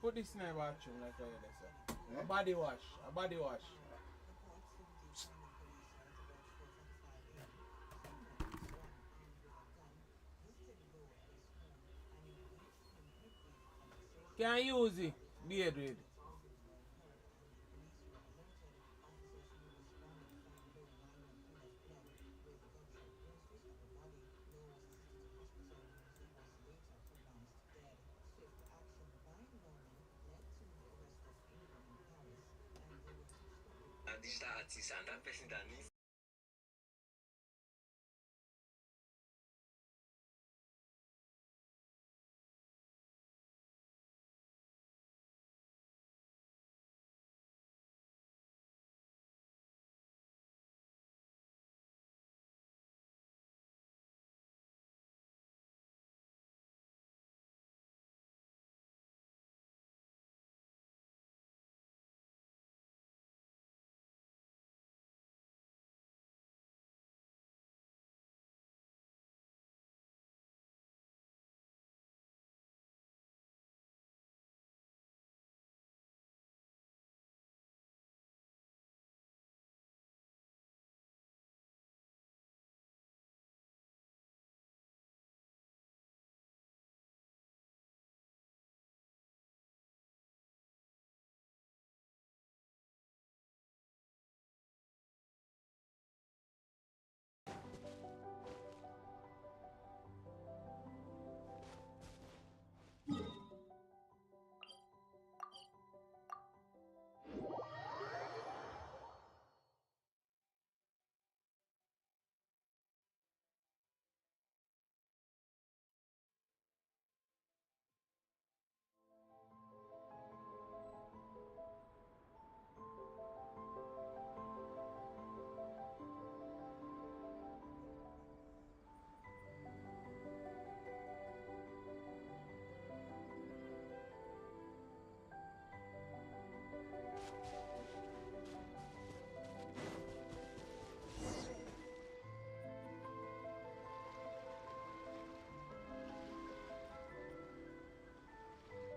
Put this in the bathroom like I said. Yeah? A body wash. A body wash. Can you use it? Beard with. Digital artist and that person that needs.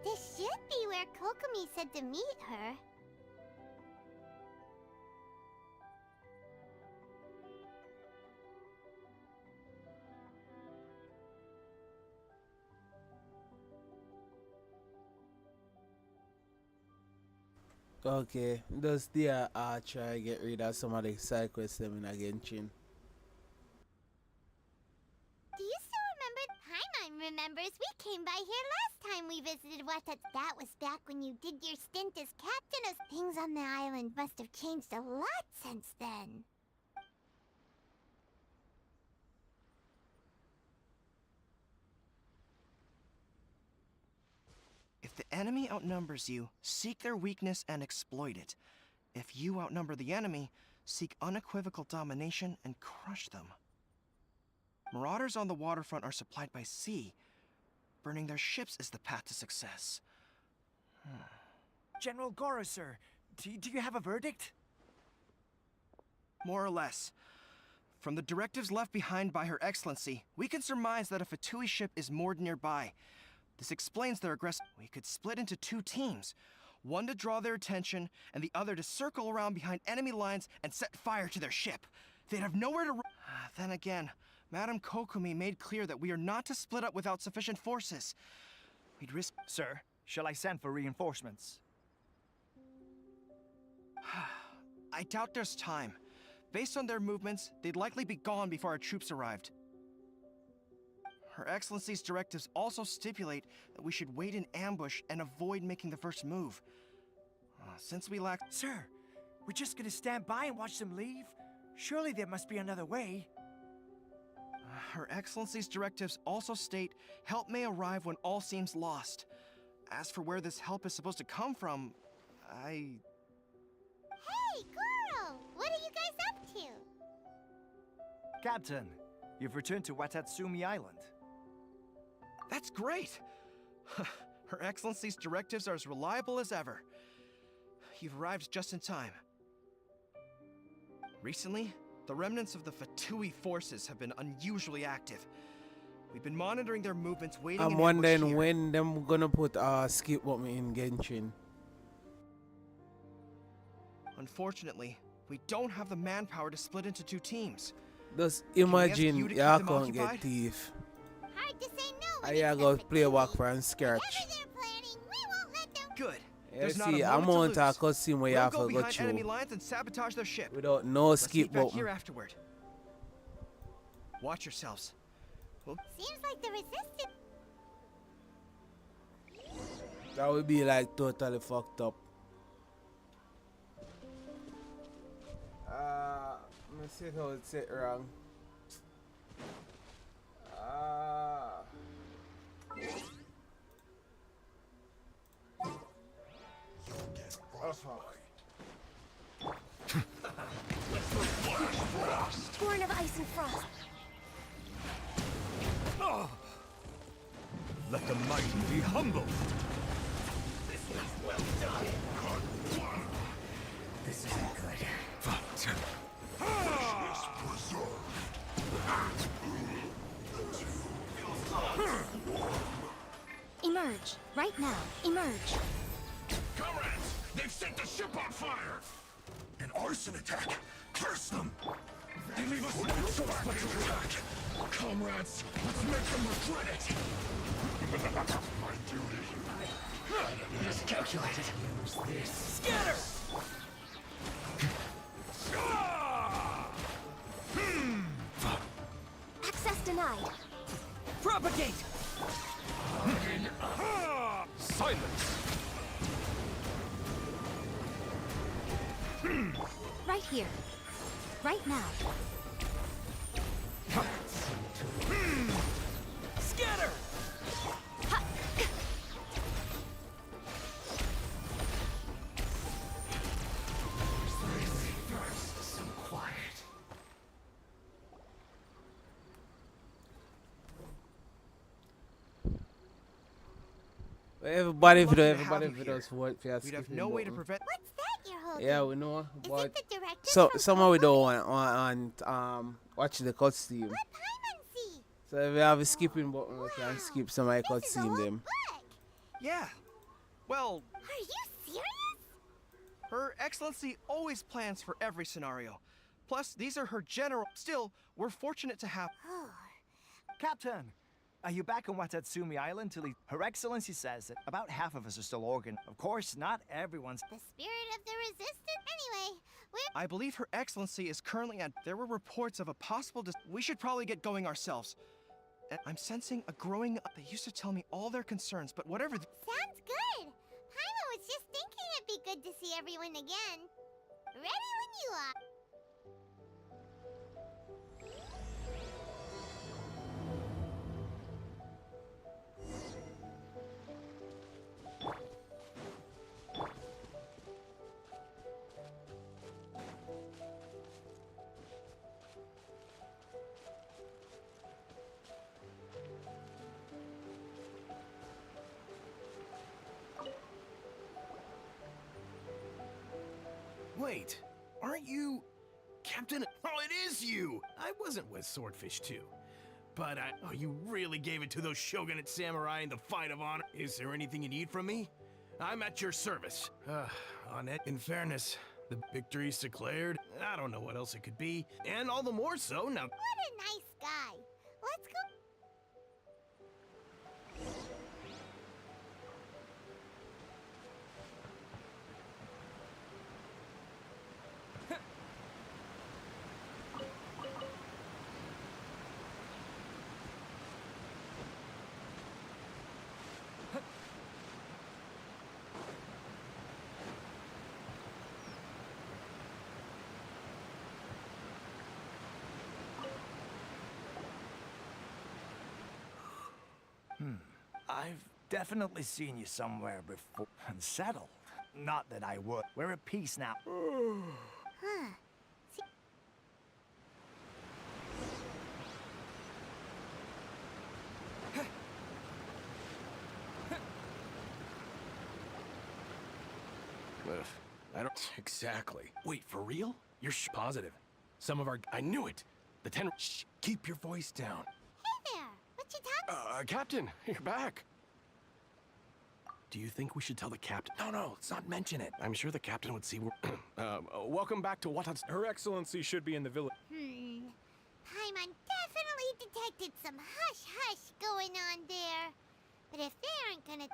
This should be where Kokomi said to meet her. Okay, does the try get rid of some of the side quests them in a Genshin? Do you still remember? Paimon remembers we came by here last time we visited Watat. That was back when you did your stint as captain. Things on the island must have changed a lot since then. If the enemy outnumbers you, seek their weakness and exploit it. If you outnumber the enemy, seek unequivocal domination and crush them. Marauders on the waterfront are supplied by sea. Burning their ships is the path to success. General Goro, sir, do you have a verdict? More or less. From the directives left behind by Her Excellency, we can surmise that a Fatui ship is moored nearby. This explains their aggressive. We could split into two teams. One to draw their attention, and the other to circle around behind enemy lines and set fire to their ship. They'd have nowhere to run. Then again, Madame Kokomi made clear that we are not to split up without sufficient forces. We'd risk... Sir, shall I send for reinforcements? I doubt there's time. Based on their movements, they'd likely be gone before our troops arrived. Her Excellency's directives also stipulate that we should wait in ambush and avoid making the first move. Since we lack... Sir, we're just gonna stand by and watch them leave? Surely there must be another way. Her Excellency's directives also state help may arrive when all seems lost. As for where this help is supposed to come from, Hey, Goro! What are you guys up to? Captain, you've returned to Watatsumi Island. That's great! Her Excellency's directives are as reliable as ever. You've arrived just in time. Recently, the remnants of the Fatui forces have been unusually active. We've been monitoring their movements, waiting I'm in ambush wondering here. when them gonna put skip button in Genshin. Unfortunately, we don't have the manpower to split into 2 teams. Just we ask imagine you to keep y'all them can't get occupied? thief. Hard to say no when I it's ya the go play Fatui. walk from scratch. Whatever they're planning, we won't let them. Good. You There's not see, a I'm moment to on lose. to cutscene where you We'll have go to go behind enemy through lines and sabotage their ship. without no Let's skip meet back button. here afterward. Watch yourselves. Seems like the resistance. That would be like totally fucked up. Let me see how it's set wrong. Oh fuck. Born of ice and frost. Let the mighty be humble. This isn't good. Emerge. Right now. Emerge. Comrades, they've set the ship on fire. An arson attack. Curse them. They leave us no choice but to attack. Comrades, let's make them regret it. My duty. Miscalculated. Use this. Scatter! Access denied. Propagate! Silence! Right here. Right now. Scatter! Ha! Some quiet. Everybody Lucky video, to everybody have you videos here. for what for We'd have no way to prevent. What's that you're holding? Yeah, we know, Is but it the directive so from somehow we Coco? don't want watch the cutscene. Let Paimon see. So if we have a skipping button, we can Wow. skip some of the This is a cutscene whole them. book. Yeah. Well, Are you serious? Her Excellency always plans for every scenario. Plus, these are her general. Still, we're fortunate to have. Oh, Captain, are you back on Watatsumi Island till Her Excellency says that about half of us are still organ. Of course, not everyone's. the spirit of the resistance. Anyway, we're I believe Her Excellency is currently at. There were reports of a possible. We should probably get going ourselves. And I'm sensing a growing. They used to tell me all their concerns, but whatever. sounds good. Paimon was just thinking it'd be good to see everyone again. Ready when you are. Wait, aren't you Captain? Oh, it is you! I wasn't with Swordfish too. But oh, you really gave it to those shogunate samurai in the fight of honor. Is there anything you need from me? I'm at your service. On it, in fairness, the victory's declared. I don't know what else it could be. And all the more so now. What a nice guy. Let's go. I've definitely seen you somewhere before. Unsettled. Not that I would. We're at peace now. Huh. I don't exactly. Wait, for real? You're positive? Some of our. I knew it. The 10. Shh, keep your voice down. Hey there. What you Captain, you're back. Do you think we should tell the captain? No, let's not mention it. I'm sure the captain would see we're... welcome back to Watat's... Her Excellency should be in the village. Paimon definitely detected some hush-hush going on there. But if they aren't gonna...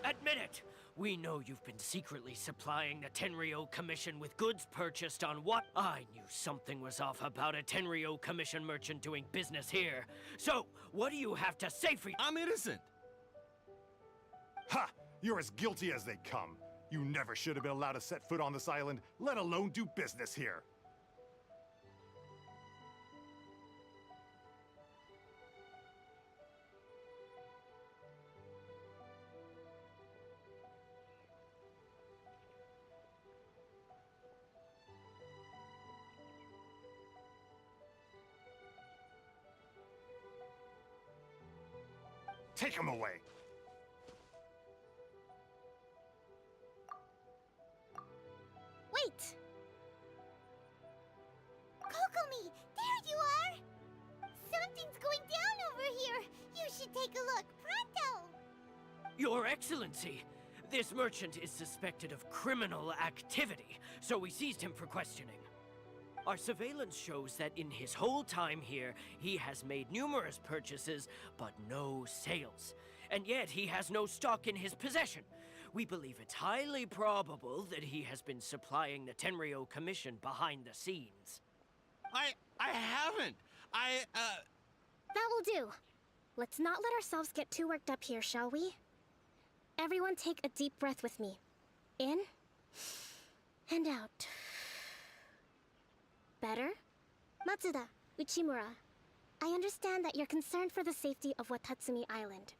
Admit it! We know you've been secretly supplying the Tenryo Commission with goods purchased on what? I knew something was off about a Tenryo Commission merchant doing business here. So, what do you have to say for... I'm innocent! Ha! You're as guilty as they come. You never should have been allowed to set foot on this island, let alone do business here. Take him away. Wait! Kokomi, there you are! Something's going down over here. You should take a look, pronto! Your Excellency! This merchant is suspected of criminal activity, so we seized him for questioning. Our surveillance shows that in his whole time here, he has made numerous purchases, but no sales. And yet he has no stock in his possession. We believe it's highly probable that he has been supplying the Tenryo Commission behind the scenes. I haven't! That will do. Let's not let ourselves get too worked up here, shall we? Everyone take a deep breath with me. In and out. Better? Matsuda, Uchimura, I understand that you're concerned for the safety of Watatsumi Island.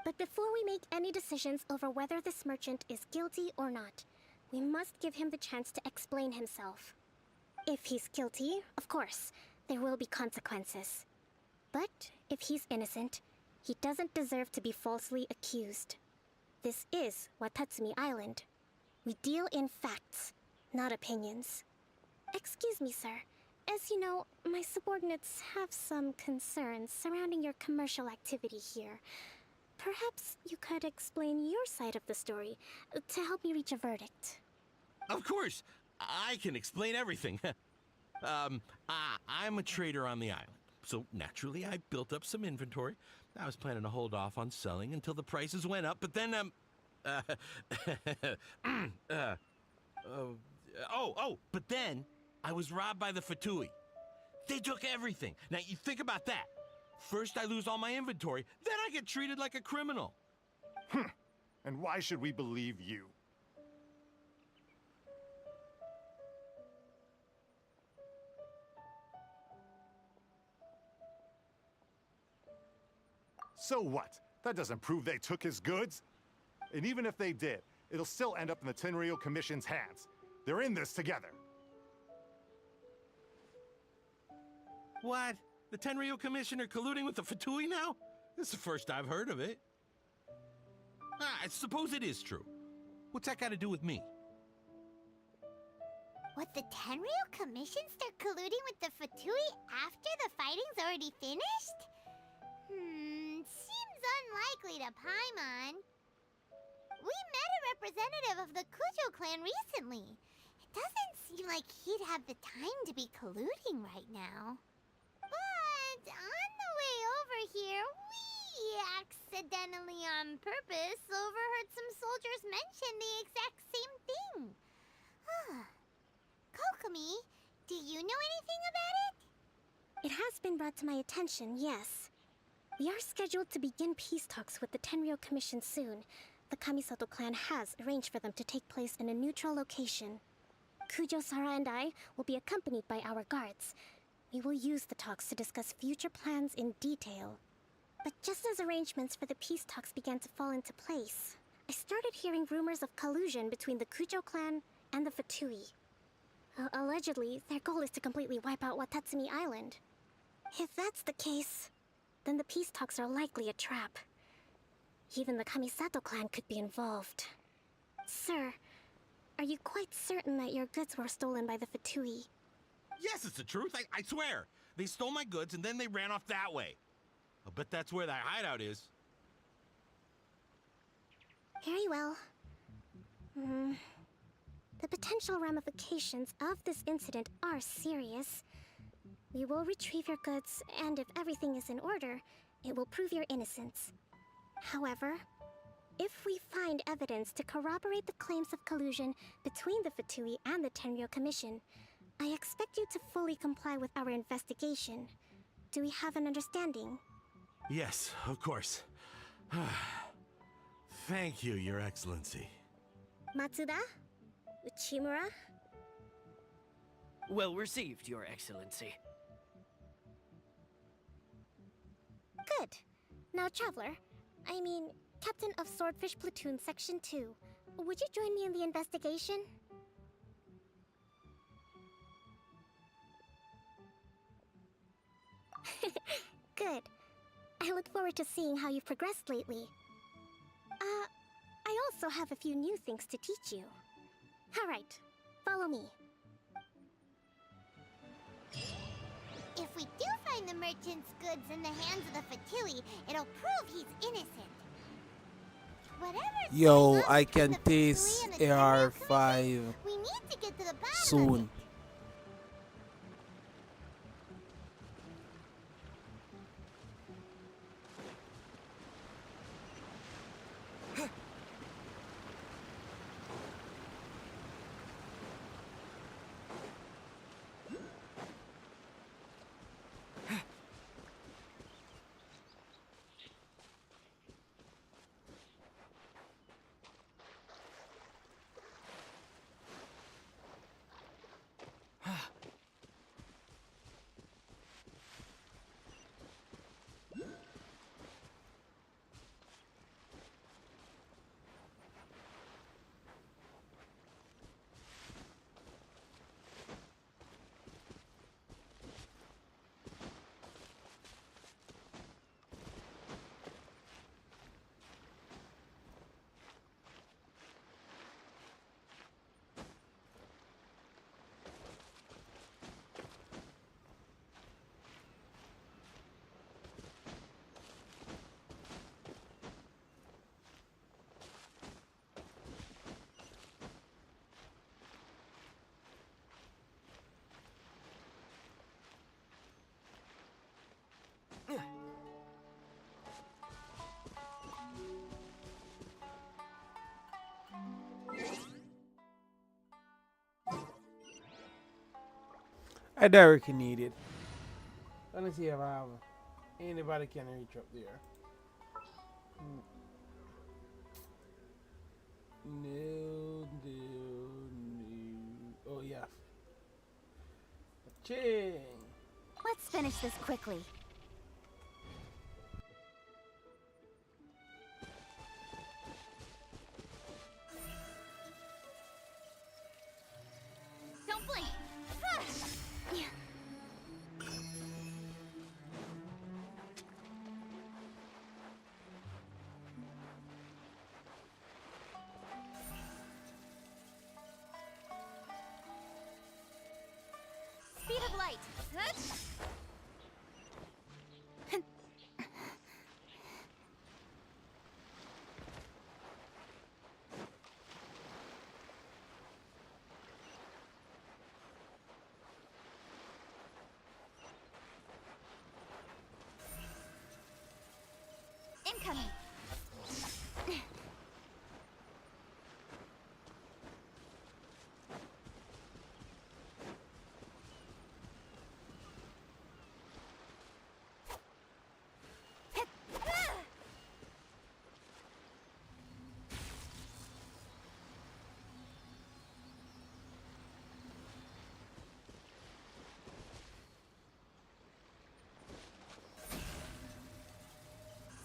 But before we make any decisions over whether this merchant is guilty or not, we must give him the chance to explain himself. If he's guilty, of course, there will be consequences. But if he's innocent, he doesn't deserve to be falsely accused. This is Watatsumi Island. We deal in facts, not opinions. Excuse me, sir. As you know, my subordinates have some concerns surrounding your commercial activity here. Perhaps you could explain your side of the story to help me reach a verdict. Of course! I can explain everything. I'm a trader on the island, so naturally I built up some inventory. I was planning to hold off on selling until the prices went up, but then, but then I was robbed by the Fatui. They took everything. Now, you think about that. First I lose all my inventory, then I get treated like a criminal. And why should we believe you? So what? That doesn't prove they took his goods. And even if they did, it'll still end up in the Tenryo Commission's hands. They're in this together. What? The Tenryo Commission are colluding with the Fatui now? This is the first I've heard of it. I suppose it is true. What's that got to do with me? What, the Tenryo Commission start colluding with the Fatui after the fighting's already finished? Seems unlikely to Paimon. We met a representative of the Kujo clan recently. It doesn't seem like he'd have the time to be colluding right now. But on the way over here, we accidentally on purpose overheard some soldiers mention the exact same thing. Kokomi, do you know anything about it? It has been brought to my attention, yes. We are scheduled to begin peace talks with the Tenryo Commission soon. The Kamisato clan has arranged for them to take place in a neutral location. Kujo-Sara and I will be accompanied by our guards. We will use the talks to discuss future plans in detail. But just as arrangements for the peace talks began to fall into place, I started hearing rumors of collusion between the Kujo clan and the Fatui. Allegedly, their goal is to completely wipe out Watatsumi Island. If that's the case, then the peace talks are likely a trap. Even the Kamisato clan could be involved. Sir, are you quite certain that your goods were stolen by the Fatui? Yes, it's the truth. I swear. They stole my goods and then they ran off that way. I'll bet that's where that hideout is. Very well. The potential ramifications of this incident are serious. We will retrieve your goods, and if everything is in order, it will prove your innocence. However, if we find evidence to corroborate the claims of collusion between the Fatui and the Tenryou Commission, I expect you to fully comply with our investigation. Do we have an understanding? Yes, of course. Thank you, Your Excellency. Matsuda? Uchimura? Well received, Your Excellency. Good. Now, Traveler, Captain of Swordfish Platoon Section 2, would you join me in the investigation? Good. I look forward to seeing how you've progressed lately. I also have a few new things to teach you. Alright, follow me. If we do find the merchant's goods in the hands of the Fatui, it'll prove he's innocent. Whatever's Yo, going on I between can the Fatui taste and the Tenryou Commission, AR5 we need to get to the bottom of it. soon. I directly need it. Let me see if I have anybody can reach up there. No. Oh yeah. Ching. Let's finish this quickly. Don't blink. Speed of light. Incoming.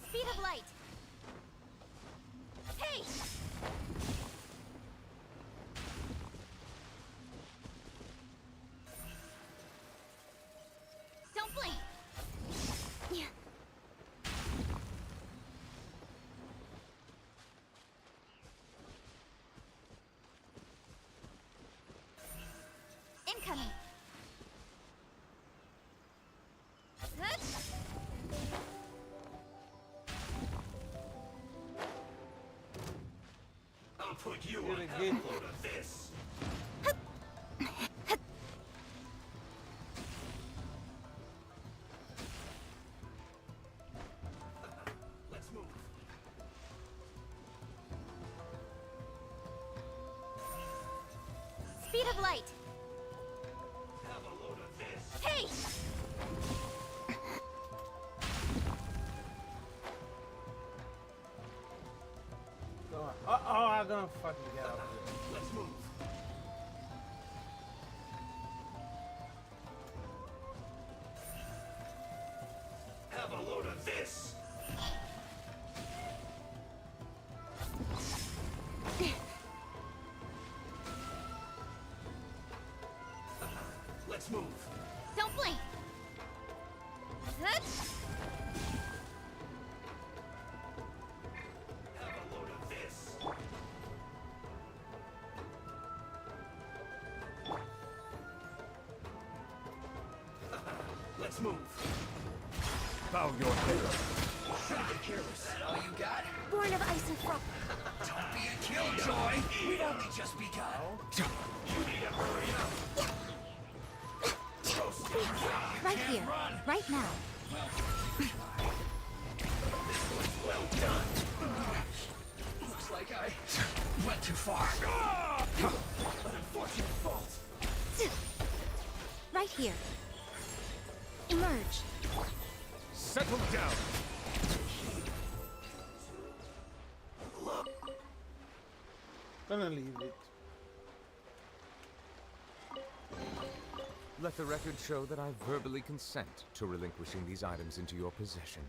Speed of light. Hey! Don't blink. coming. Hup. I'll put you You're on a a good load of this. Let's move. Speed of light. Have a load of this. Hey! Come on. Oh, I'm gonna fucking get out of here. Let's move. Have a load of this. Let's move. Don't blink. Hup. Have a load of this. Let's move. Bow your head. Should've been careless. All you got? Born of ice and frost. Don't be a killjoy. We've only just begun. You need to hurry up. Right here. Right now. Well done. Looks like I went too far. An unfortunate fault. Right here. Emerge. Settle down. Gonna leave it. Let the record show that I verbally consent to relinquishing these items into your possession.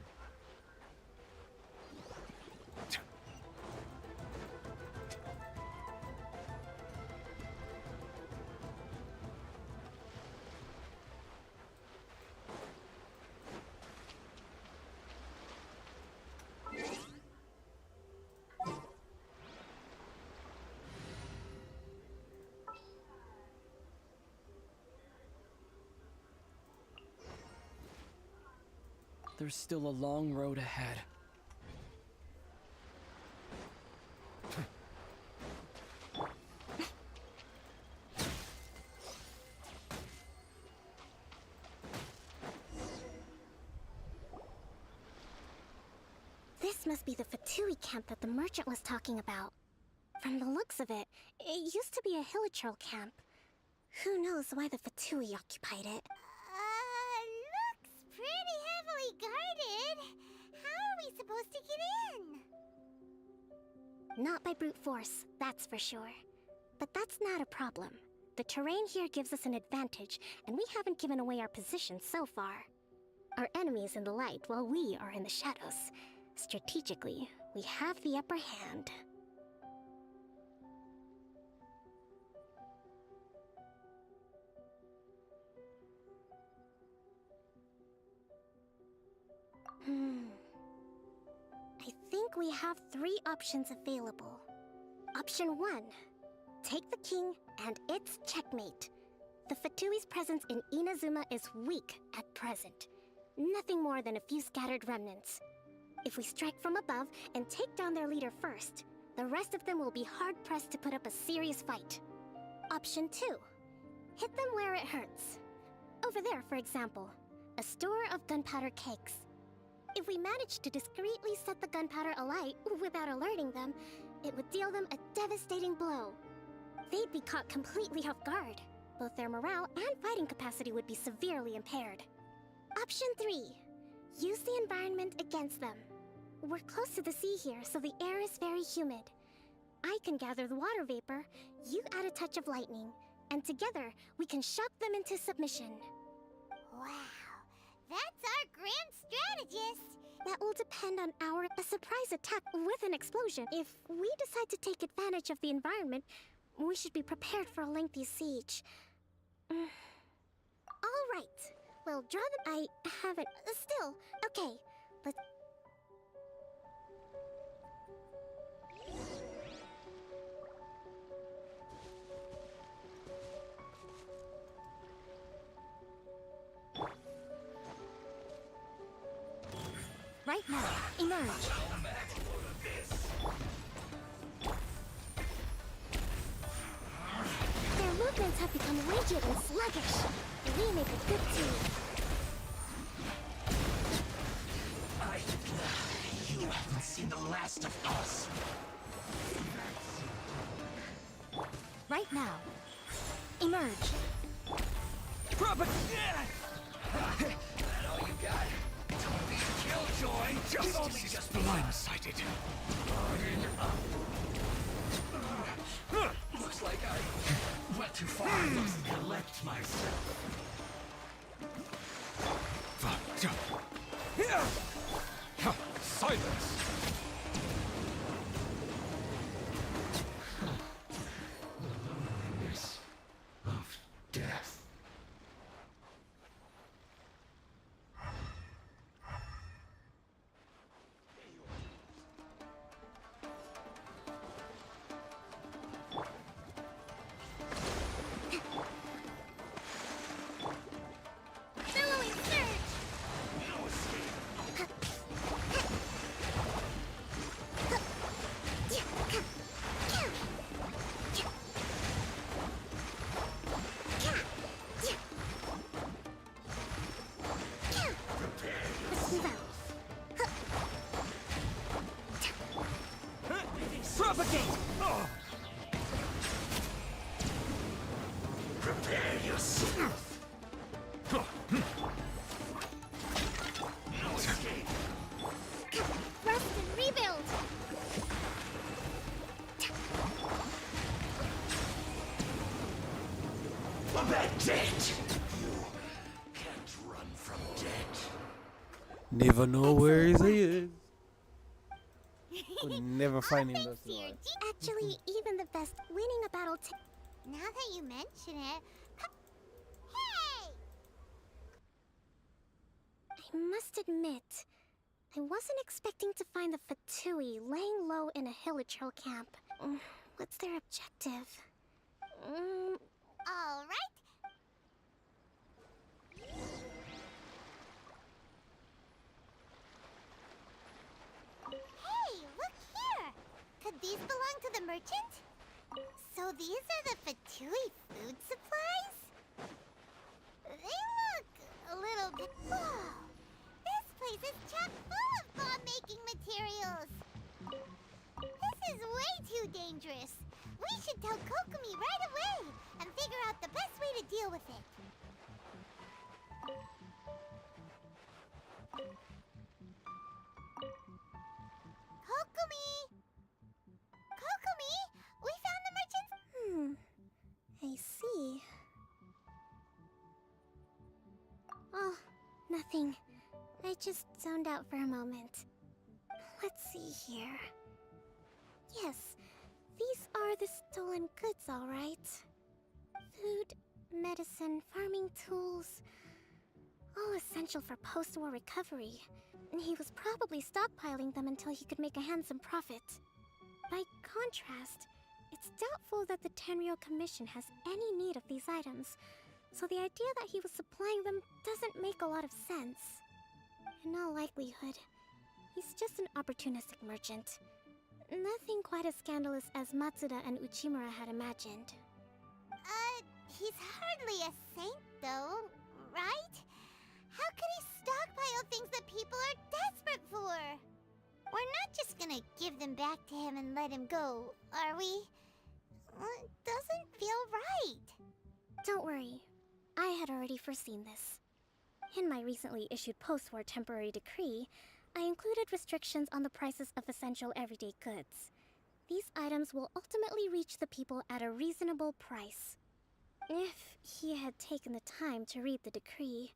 There's still a long road ahead. This must be the Fatui camp that the merchant was talking about. From the looks of it, it used to be a Hilichurl camp. Who knows why the Fatui occupied it? Looks pretty heavily guarded. How are we supposed to get in? Not by brute force, that's for sure. But that's not a problem. The terrain here gives us an advantage, and we haven't given away our position so far. Our enemy is in the light, while we are in the shadows. Strategically, we have the upper hand. I think we have 3 options available. Option 1. Take the king and it's checkmate. The Fatui's presence in Inazuma is weak at present. Nothing more than a few scattered remnants. If we strike from above and take down their leader first, the rest of them will be hard-pressed to put up a serious fight. Option 2. Hit them where it hurts. Over there, for example, a store of gunpowder kegs. If we manage to discreetly set the gunpowder alight without alerting them, it would deal them a devastating blow. They'd be caught completely off guard. Both their morale and fighting capacity would be severely impaired. Option 3. Use the environment against them. We're close to the sea here, so the air is very humid. I can gather the water vapor, you add a touch of lightning, and together we can shock them into submission. Wow, that's our grand strategist. That will depend on a surprise attack with an explosion. If we decide to take advantage of the environment, we should be prepared for a lengthy siege. All right. Well, draw them. I haven't. Still, okay. Let's. Right now, emerge. Their movements have become rigid and sluggish. We make a good team. You haven't seen the last of us. Right now, emerge. All you got? Don't be killjoy. Justice is just blindsided. Looks like I went too far. I must collect myself. Silence! Of death. Billowing surge! Let's move out. Propagate! Prepare yourself. No escape. Rest and rebuild! That's it. You can't run from death. Never know where he is. We'll never find him. Thanks That's to your why. G- Actually, even the best winning a battle Now that you mention it... Hey! I must admit, I wasn't expecting to find the Fatui laying low in a Hilichurl camp. What's their objective? All right. Hey, look here. Could these belong to the merchant? So these are the Fatui food supplies? They look a little bit... Whoa! This place is chock full of bomb-making materials. This is way too dangerous. We should tell Kokomi right away and figure out the best way to deal with it. Kokomi! Kokomi! We found the merchant's... I see. Oh, nothing. I just zoned out for a moment. Let's see here. Yes, these are the stolen goods, all right. Food, medicine, farming tools. All essential for post-war recovery. He was probably stockpiling them until he could make a handsome profit. By contrast, it's doubtful that the Tenryou Commission has any need of these items, so the idea that he was supplying them doesn't make a lot of sense. In all likelihood, he's just an opportunistic merchant. Nothing quite as scandalous as Matsuda and Uchimura had imagined. He's hardly a saint, though, right? How could he stockpile things that people are desperate for? We're not just gonna give them back to him and let him go, are we? It doesn't feel right. Don't worry, I had already foreseen this. In my recently issued post-war temporary decree, I included restrictions on the prices of essential everyday goods. These items will ultimately reach the people at a reasonable price. If he had taken the time to read the decree,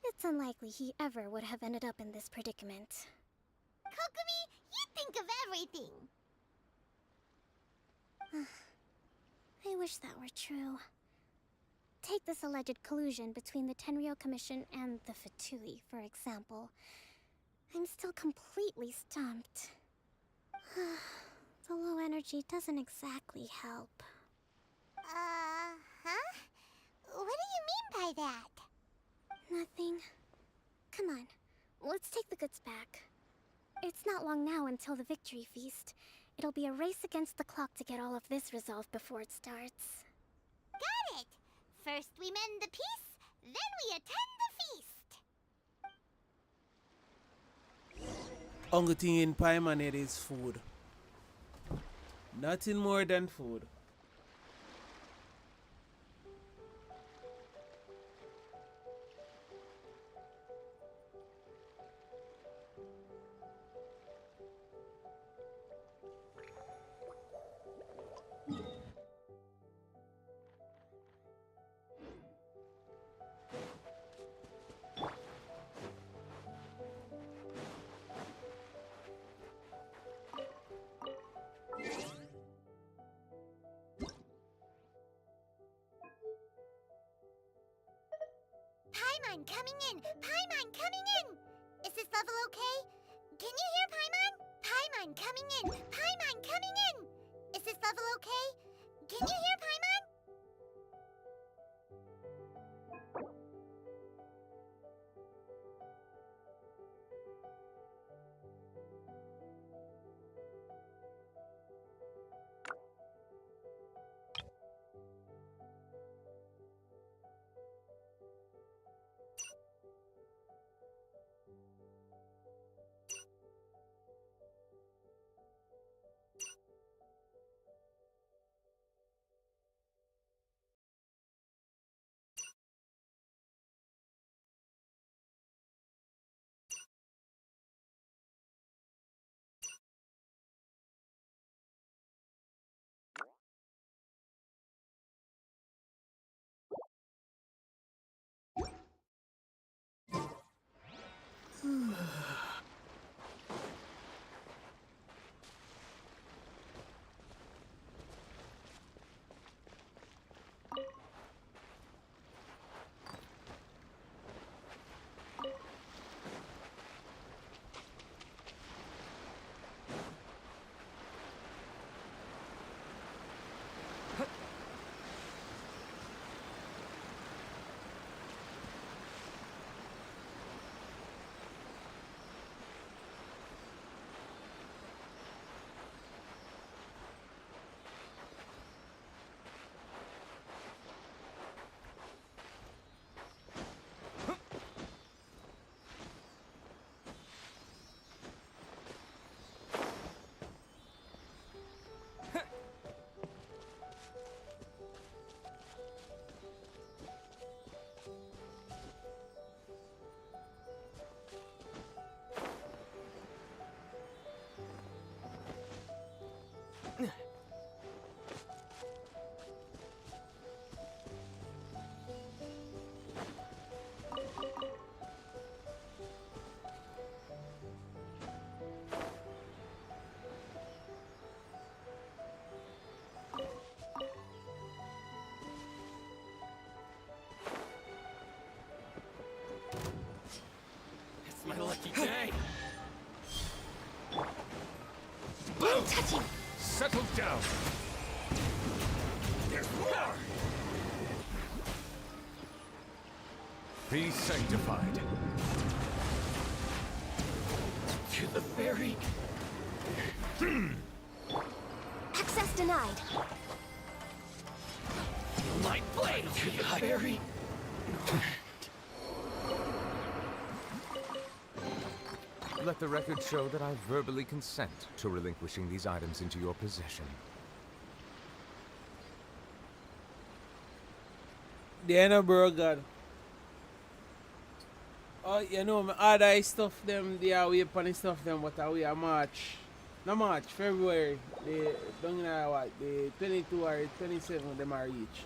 it's unlikely he ever would have ended up in this predicament. Kokomi, you think of everything! I wish that were true. Take this alleged collusion between the Tenryou Commission and the Fatui, for example. I'm still completely stumped. The low energy doesn't exactly help. Huh? What do you mean by that? Nothing. Come on, let's take the goods back. It's not long now until the victory feast. It'll be a race against the clock to get all of this resolved before it starts. Got it! First we mend the peace, then we attend the feast. Only thing in Paimon is food. Nothing more than food. Paimon coming in! Paimon coming in! Is this level okay? Can you hear Paimon? Paimon coming in! Paimon coming in! Is this level okay? Can you hear Paimon? It's my lucky day. Don't touch him! Settle down! There's more! Be sanctified. To the very... Access denied. My blade to the very... Let the record show that I verbally consent to relinquishing these items into your possession. They no bro God. Oh, you know, my other stuff them, they are way upon the stuff them, but we are March. No March, February. They don't know what, the 22 or 27 them are reach.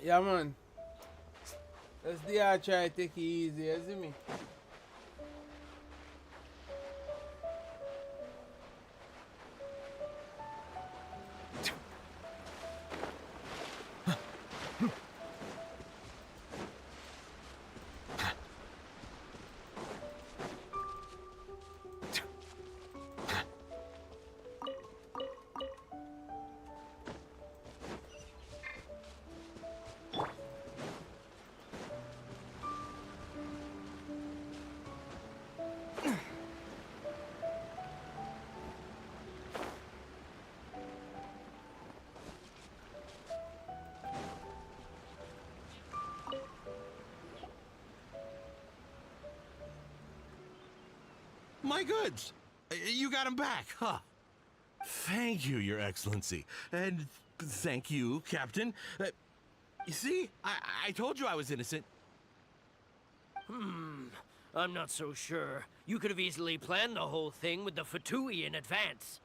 Yeah, man. Let's try to take it easy, you see me? My goods! You got them back, huh? Thank you, Your Excellency. And thank you, Captain. You see? I told you I was innocent. I'm not so sure. You could have easily planned the whole thing with the Fatui in advance.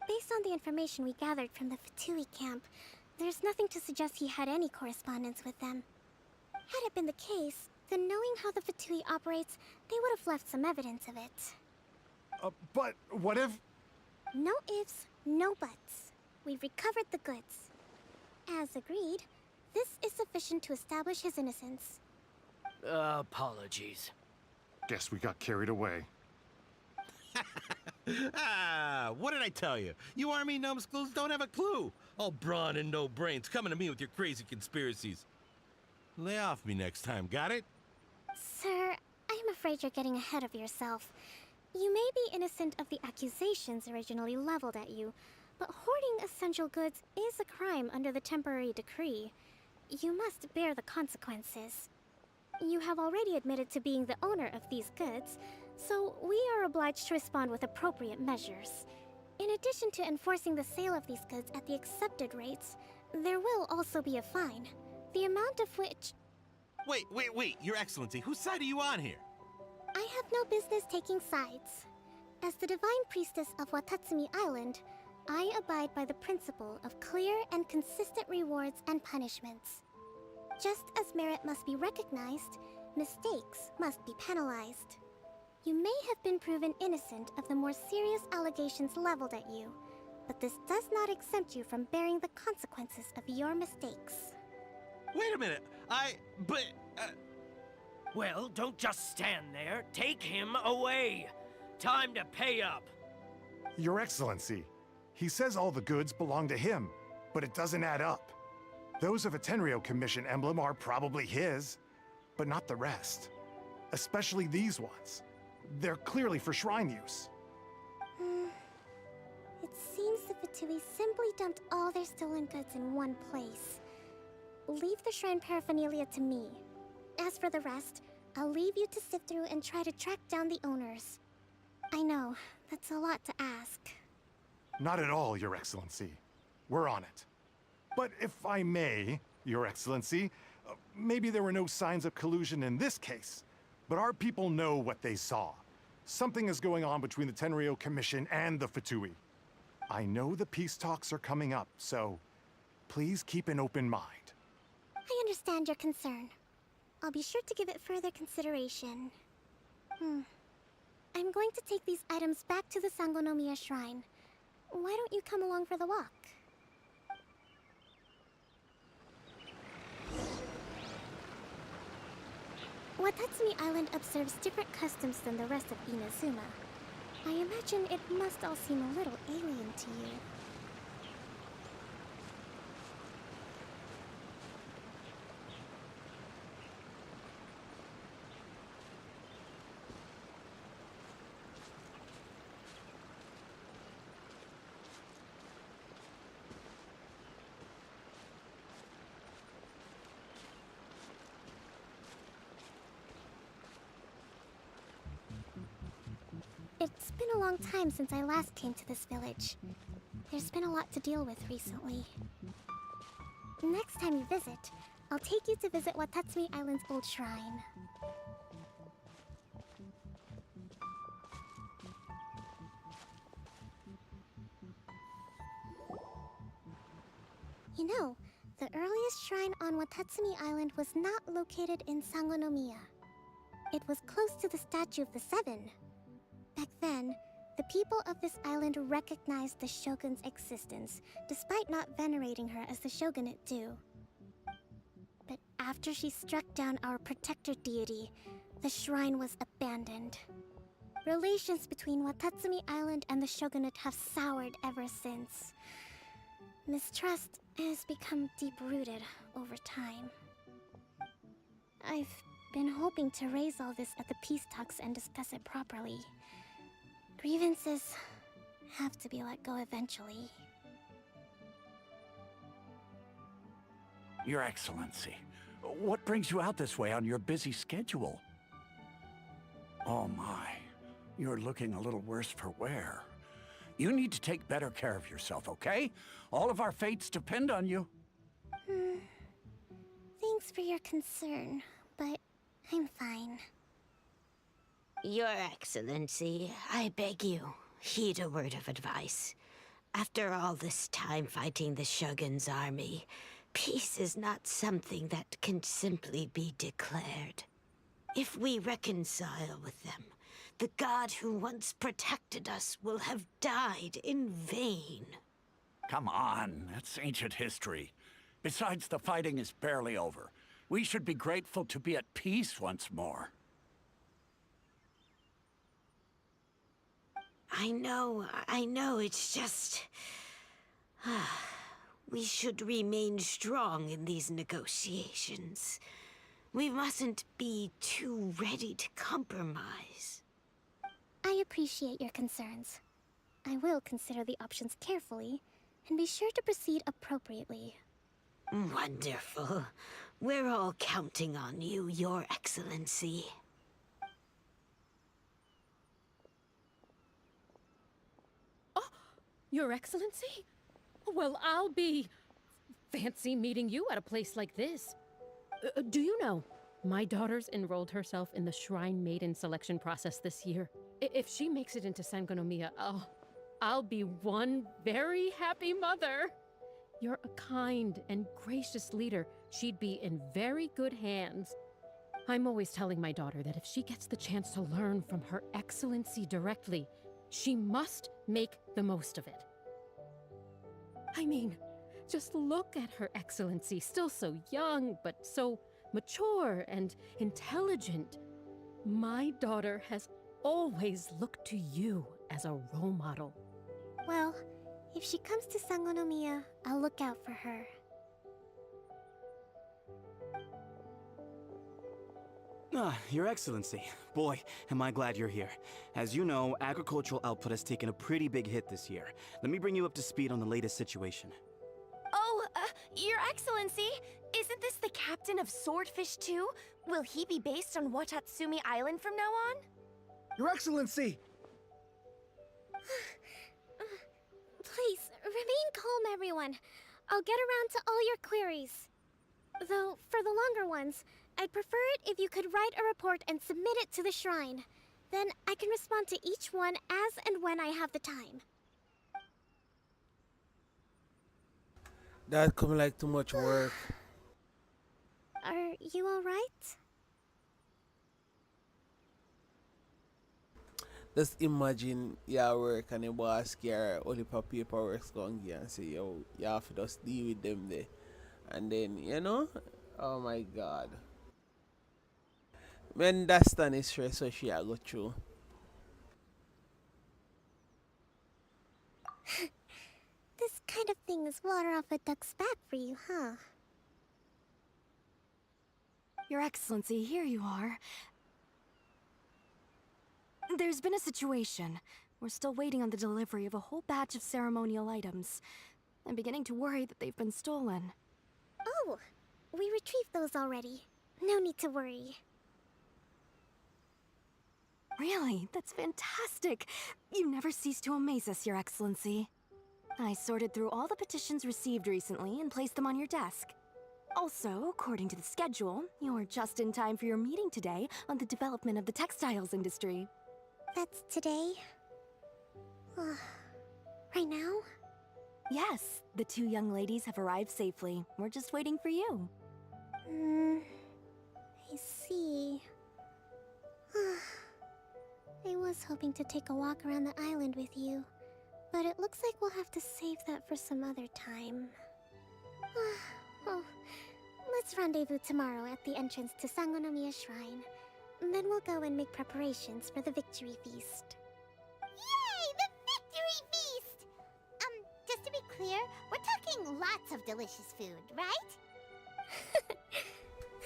Based on the information we gathered from the Fatui camp, there's nothing to suggest he had any correspondence with them. Had it been the case, then knowing how the Fatui operates, they would have left some evidence of it. But what if... No ifs, no buts. We've recovered the goods. As agreed, this is sufficient to establish his innocence. Apologies. Guess we got carried away. What did I tell you? You army numbskulls don't have a clue. All brawn and no brains coming to me with your crazy conspiracies. Lay off me next time, got it? Sir, I'm afraid you're getting ahead of yourself. You may be innocent of the accusations originally leveled at you, but hoarding essential goods is a crime under the temporary decree. You must bear the consequences. You have already admitted to being the owner of these goods, so we are obliged to respond with appropriate measures. In addition to enforcing the sale of these goods at the accepted rates, there will also be a fine, the amount of which... Wait, Your Excellency, whose side are you on here? I have no business taking sides. As the Divine Priestess of Watatsumi Island, I abide by the principle of clear and consistent rewards and punishments. Just as merit must be recognized, mistakes must be penalized. You may have been proven innocent of the more serious allegations leveled at you, but this does not exempt you from bearing the consequences of your mistakes. Wait a minute, Well, don't just stand there. Take him away. Time to pay up. Your Excellency, he says all the goods belong to him, but it doesn't add up. Those of a Tenryou Commission emblem are probably his, but not the rest. Especially these ones. They're clearly for shrine use. It seems the Fatui simply dumped all their stolen goods in one place. Leave the shrine paraphernalia to me. As for the rest, I'll leave you to sift through and try to track down the owners. I know, that's a lot to ask. Not at all, Your Excellency. We're on it. But if I may, Your Excellency, maybe there were no signs of collusion in this case, but our people know what they saw. Something is going on between the Tenryou Commission and the Fatui. I know the peace talks are coming up, so please keep an open mind. I understand your concern. I'll be sure to give it further consideration. I'm going to take these items back to the Sangonomiya Shrine. Why don't you come along for the walk? Watatsumi Island observes different customs than the rest of Inazuma. I imagine it must all seem a little alien to you. It's been a long time since I last came to this village. There's been a lot to deal with recently. Next time you visit, I'll take you to visit Watatsumi Island's old shrine. You know, the earliest shrine on Watatsumi Island was not located in Sangonomiya. It was close to the Statue of the Seven. Back then, the people of this island recognized the Shogun's existence, despite not venerating her as the Shogunate do. But after she struck down our protector deity, the shrine was abandoned. Relations between Watatsumi Island and the Shogunate have soured ever since. Mistrust has become deep-rooted over time. I've been hoping to raise all this at the peace talks and discuss it properly. Grievances have to be let go eventually. Your Excellency, what brings you out this way on your busy schedule? Oh my. You're looking a little worse for wear. You need to take better care of yourself, okay? All of our fates depend on you. Thanks for your concern, but I'm fine. Your Excellency, I beg you, heed a word of advice. After all this time fighting the Shogun's army, peace is not something that can simply be declared. If we reconcile with them, the god who once protected us will have died in vain. Come on, that's ancient history. Besides, the fighting is barely over. We should be grateful to be at peace once more. I know, it's just... we should remain strong in these negotiations. We mustn't be too ready to compromise. I appreciate your concerns. I will consider the options carefully, and be sure to proceed appropriately. Wonderful. We're all counting on you, Your Excellency. Your Excellency? Well, I'll be... fancy meeting you at a place like this. Do you know, my daughter's enrolled herself in the Shrine Maiden selection process this year. If she makes it into Sangonomiya, I'll be one very happy mother. You're a kind and gracious leader. She'd be in very good hands. I'm always telling my daughter that if she gets the chance to learn from Her Excellency directly, she must make the most of it. I mean, just look at Her Excellency, still so young, but so mature and intelligent. My daughter has always looked to you as a role model. Well, if she comes to Sangonomiya, I'll look out for her. Your Excellency. Boy, am I glad you're here. As you know, agricultural output has taken a pretty big hit this year. Let me bring you up to speed on the latest situation. Oh, Your Excellency, isn't this the captain of Swordfish 2? Will he be based on Watatsumi Island from now on? Your Excellency! Please, remain calm, everyone. I'll get around to all your queries. Though, for the longer ones, I'd prefer it if you could write a report and submit it to the shrine. Then I can respond to each one as and when I have the time. That come like too much work. Are you alright? Just imagine your work and the boss care only for paperwork's going here and say, yo, you have to just deal with them there. And then, you know, oh my god. When that's done, it's stress, so she go through. This kind of thing is water off a duck's back for you, huh? Your Excellency, here you are. There's been a situation. We're still waiting on the delivery of a whole batch of ceremonial items. I'm beginning to worry that they've been stolen. Oh, we retrieved those already. No need to worry. Really? That's fantastic! You never cease to amaze us, Your Excellency. I sorted through all the petitions received recently and placed them on your desk. Also, according to the schedule, you're just in time for your meeting today on the development of the textiles industry. That's today? Right now? Yes, the two young ladies have arrived safely. We're just waiting for you. I see. I was hoping to take a walk around the island with you, but it looks like we'll have to save that for some other time. Oh, let's rendezvous tomorrow at the entrance to Sangonomiya Shrine. Then we'll go and make preparations for the victory feast. Yay! The victory feast! Just to be clear, we're talking lots of delicious food, right?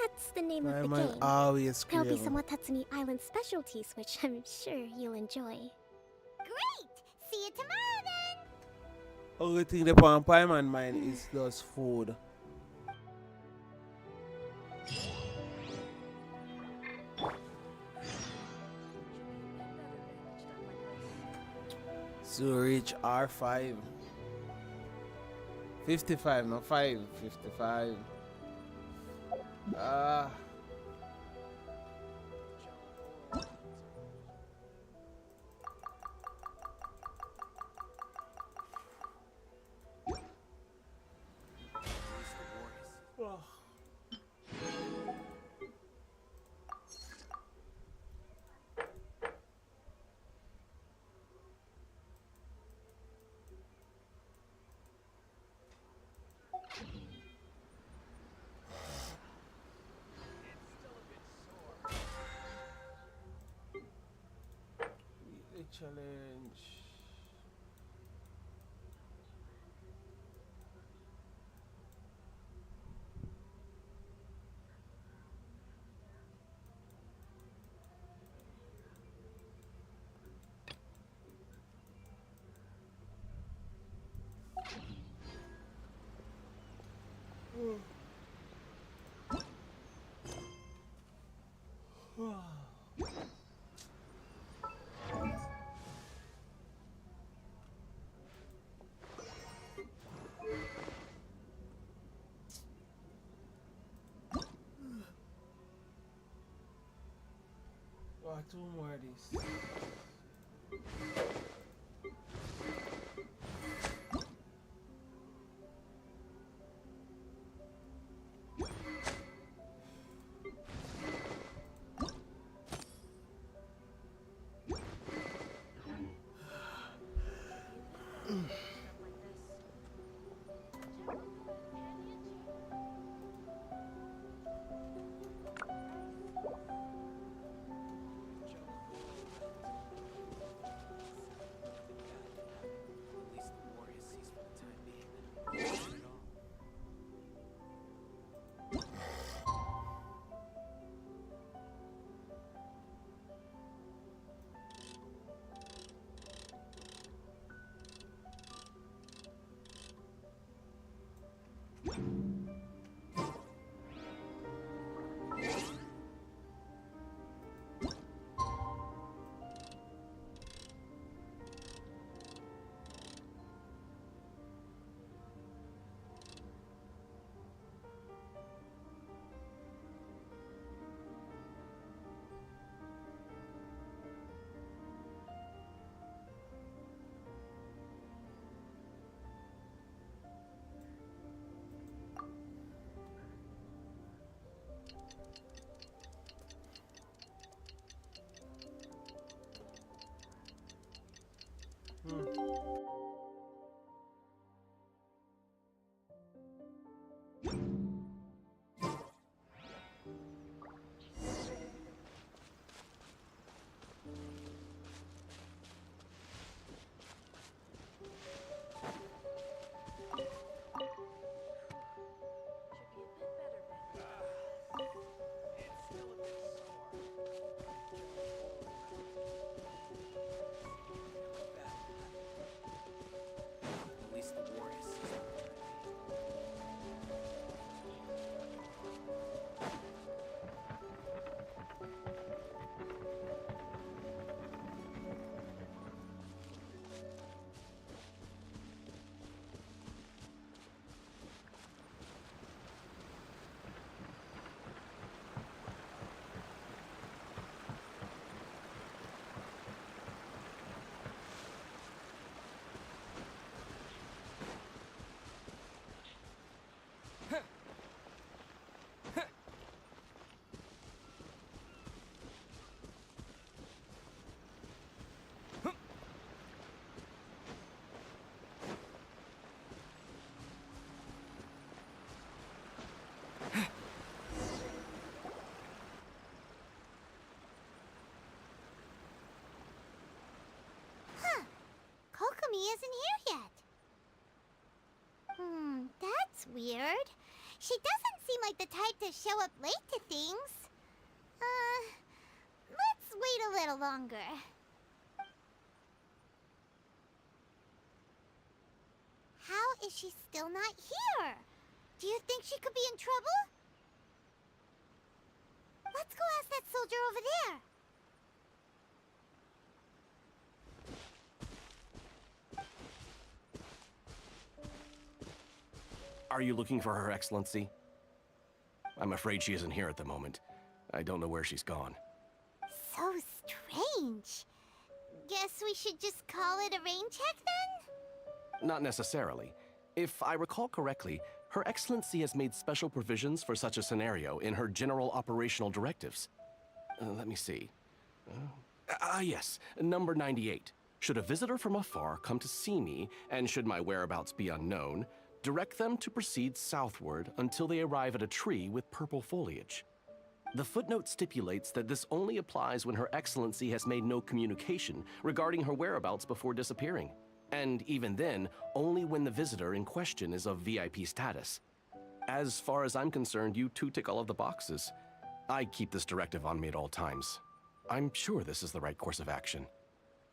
That's the name of the Man, game. always There'll be craving. some Watatsumi Island specialties, which I'm sure you'll enjoy. Great! See you tomorrow then! Only thing the Paimon mind is those food. So reach R5. 55, no 5. 55. Challenge. Two more of these. Kokomi isn't here yet. That's weird. She doesn't seem like the type to show up late to things. Let's wait a little longer. How is she still not here? Do you think she could be in trouble? Let's go ask that soldier over there. Are you looking for Her Excellency? I'm afraid she isn't here at the moment. I don't know where she's gone. So strange. Guess we should just call it a rain check then? Not necessarily. If I recall correctly, Her Excellency has made special provisions for such a scenario in her general operational directives. Let me see. Yes, number 98. Should a visitor from afar come to see me, and should my whereabouts be unknown, direct them to proceed southward until they arrive at a tree with purple foliage. The footnote stipulates that this only applies when Her Excellency has made no communication regarding her whereabouts before disappearing. And even then, only when the visitor in question is of VIP status. As far as I'm concerned, you two tick all of the boxes. I keep this directive on me at all times. I'm sure this is the right course of action.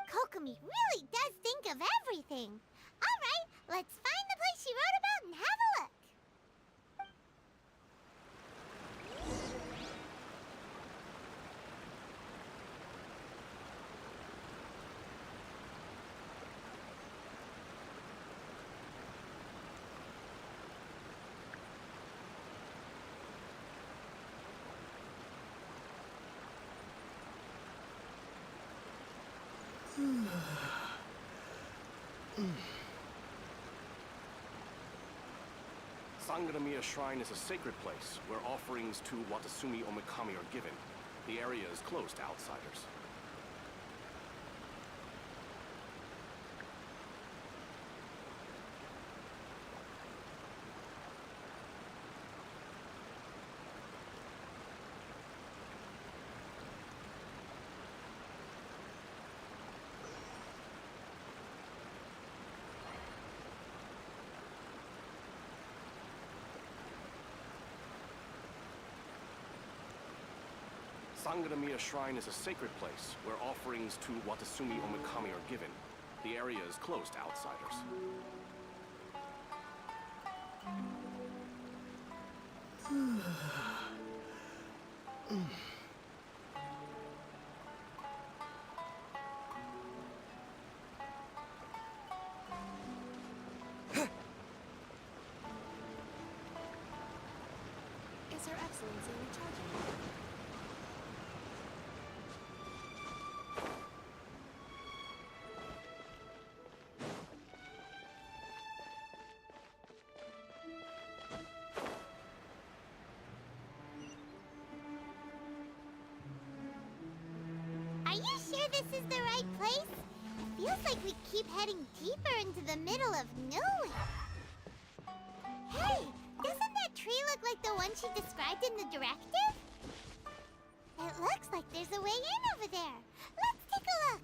Kokomi really does think of everything. All right, let's find the place she wrote about and have a look. Sangaramiya Shrine is a sacred place where offerings to Watasumi Omikami are given. The area is closed to outsiders. Sangaramiya Shrine is a sacred place where offerings to Watasumi Omikami are given. The area is closed to outsiders. Is Her Excellency in charge of you? Are you sure this is the right place? It feels like we keep heading deeper into the middle of nowhere. Hey, doesn't that tree look like the one she described in the directive? It looks like there's a way in over there. Let's take a look.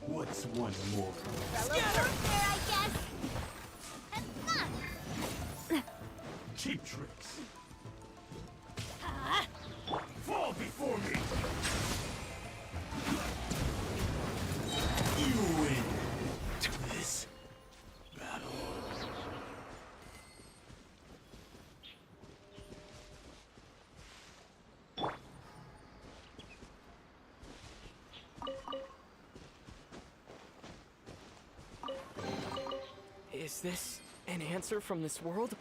What's one more? Scatter! There, I guess. Cheap tricks. Fall before me. You win. Is this an answer from this world?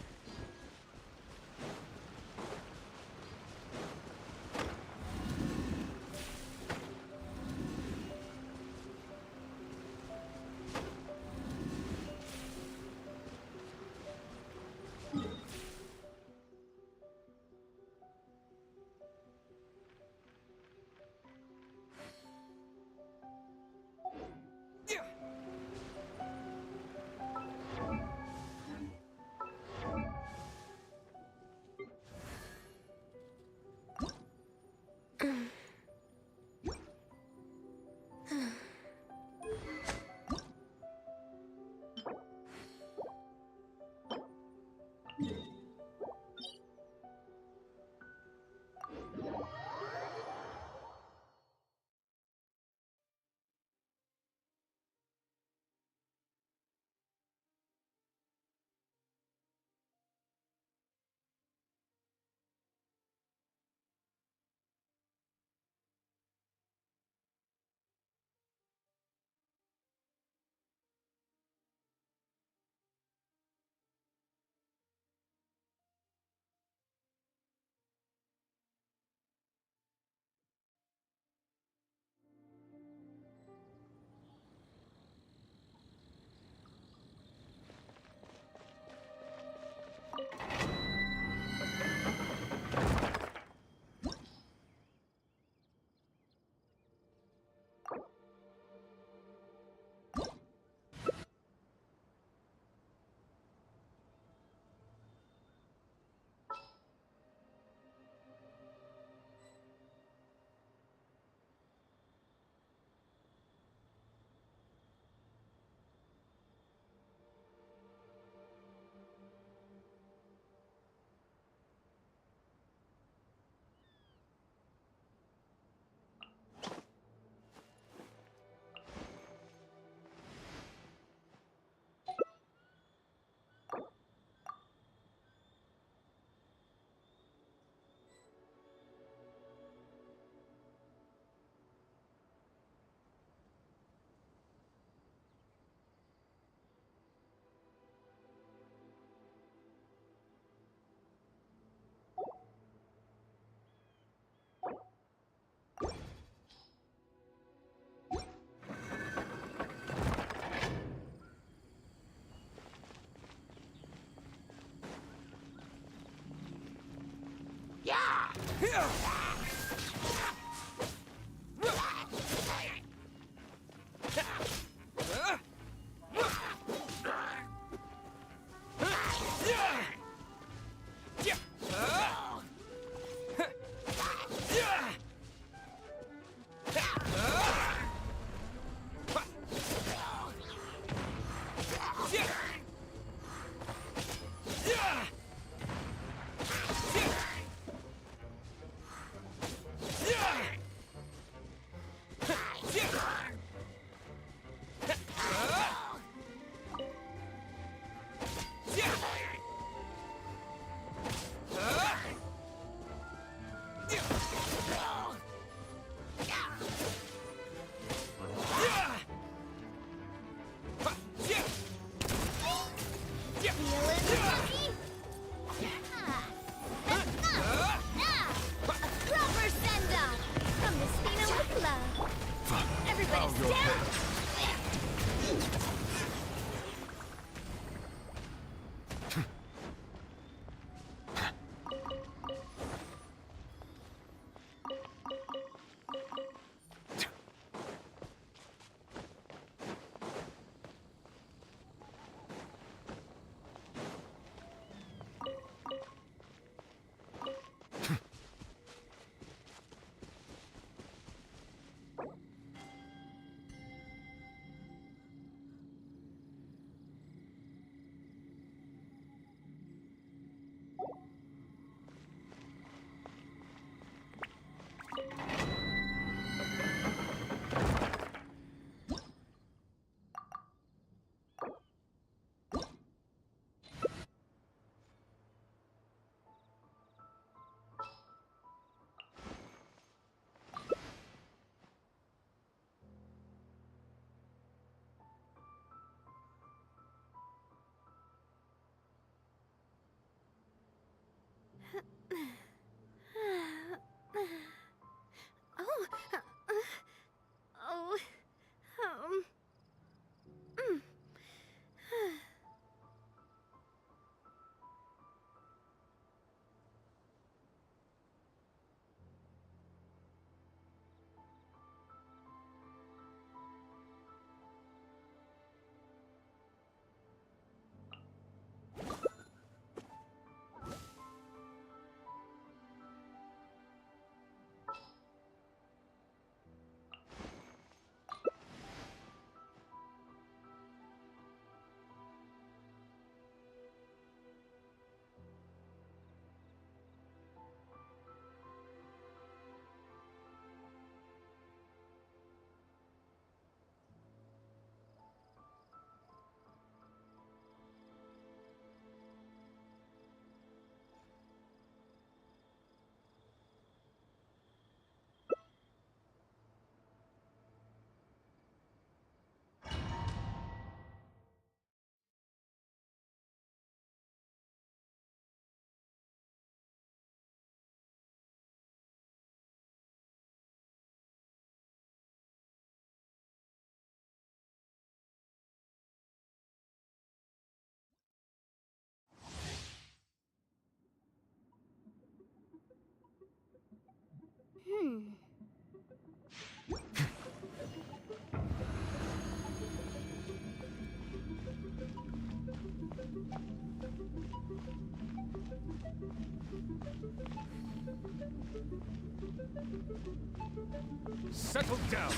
Settle down!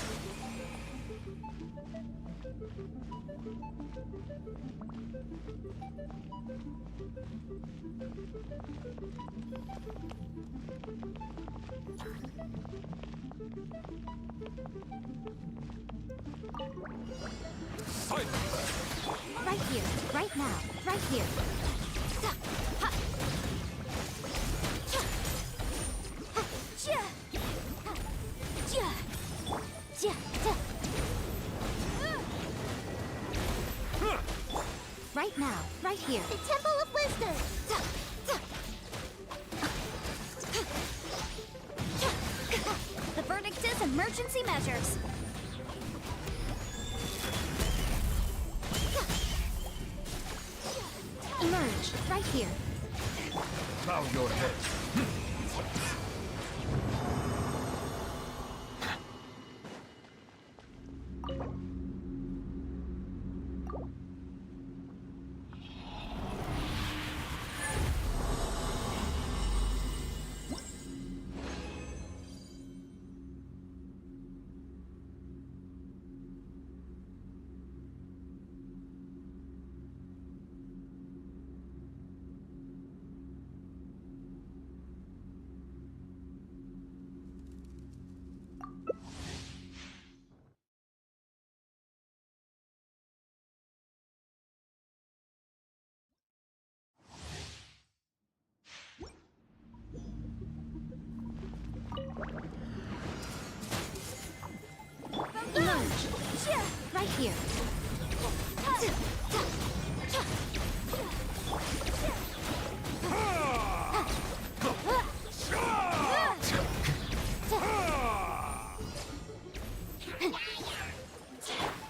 Right here, right now, right here. Right now, right here. The Temple of Wisdom! The verdict is emergency measures. Emerge, right here. Bow your head. Emerge, right here.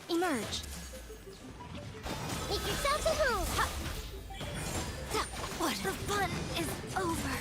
Emerge. Make yourselves a move. What? The fun is over.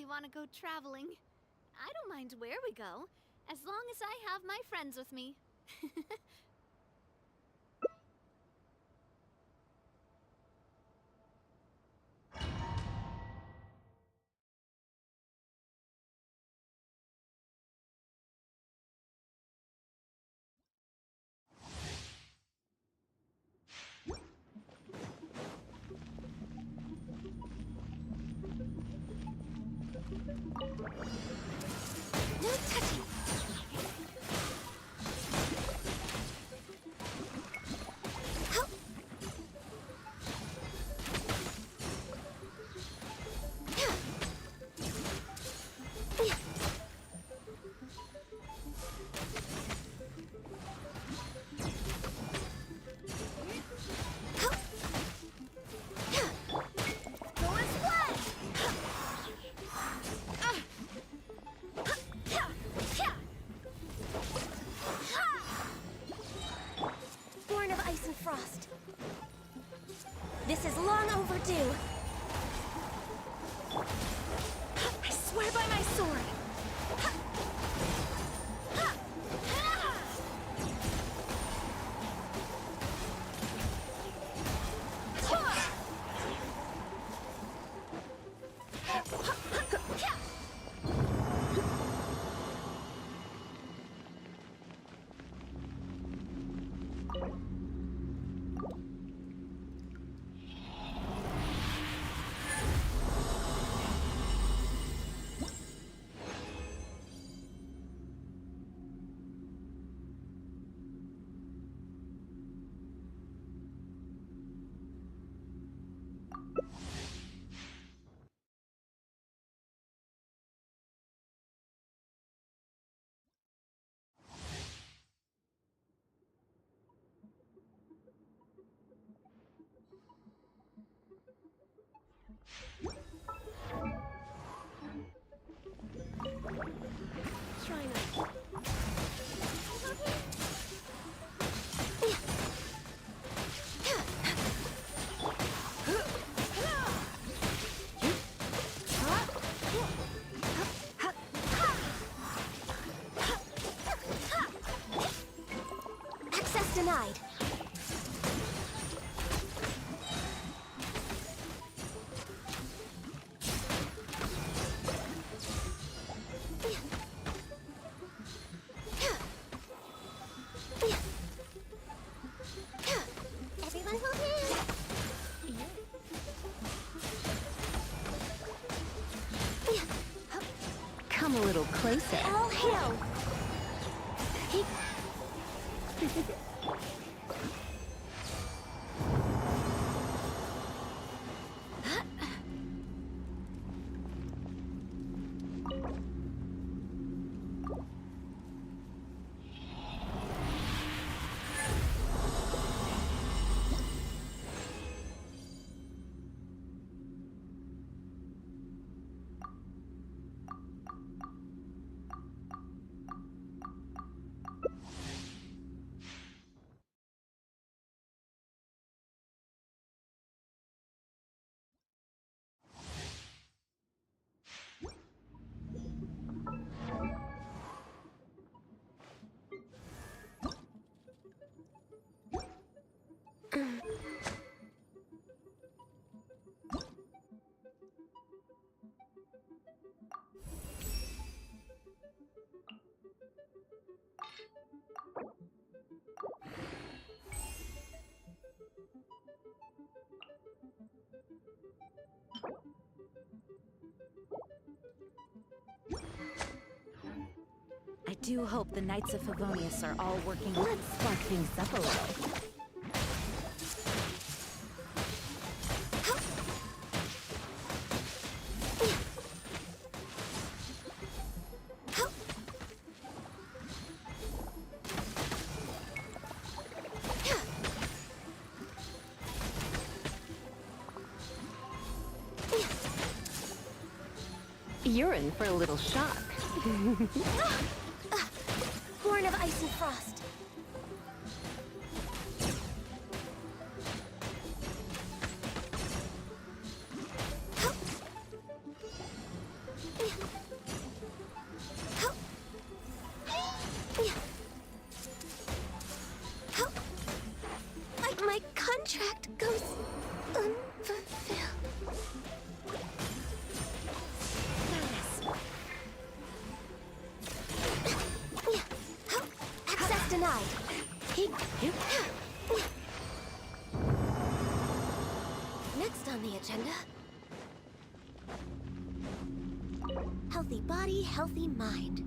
we want to go traveling. I don't mind where we go, as long as I have my friends with me. No touching! Born of ice and frost. This is long overdue. I swear by my sword. Access denied. Everyone hold hands. Come a little closer. All hail! I do hope the Knights of Favonius are all working. Let's spark things up a little. You're in for a little shock. Born of ice and frost. side. Next on the agenda, healthy body, healthy mind.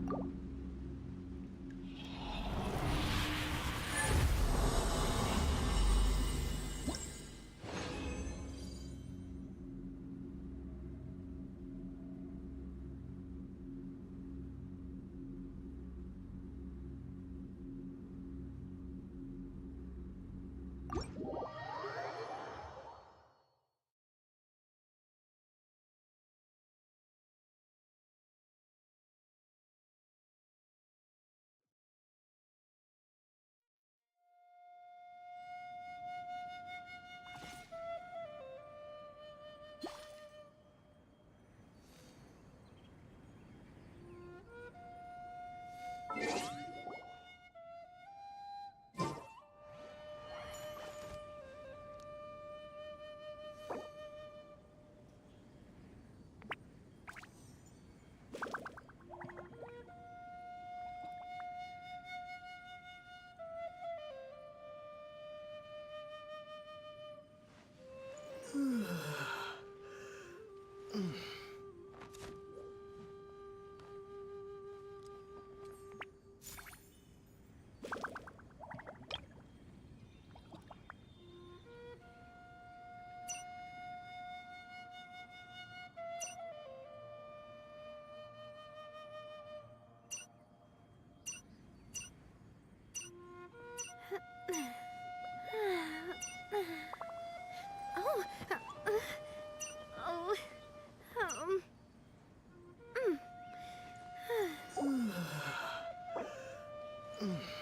Mm.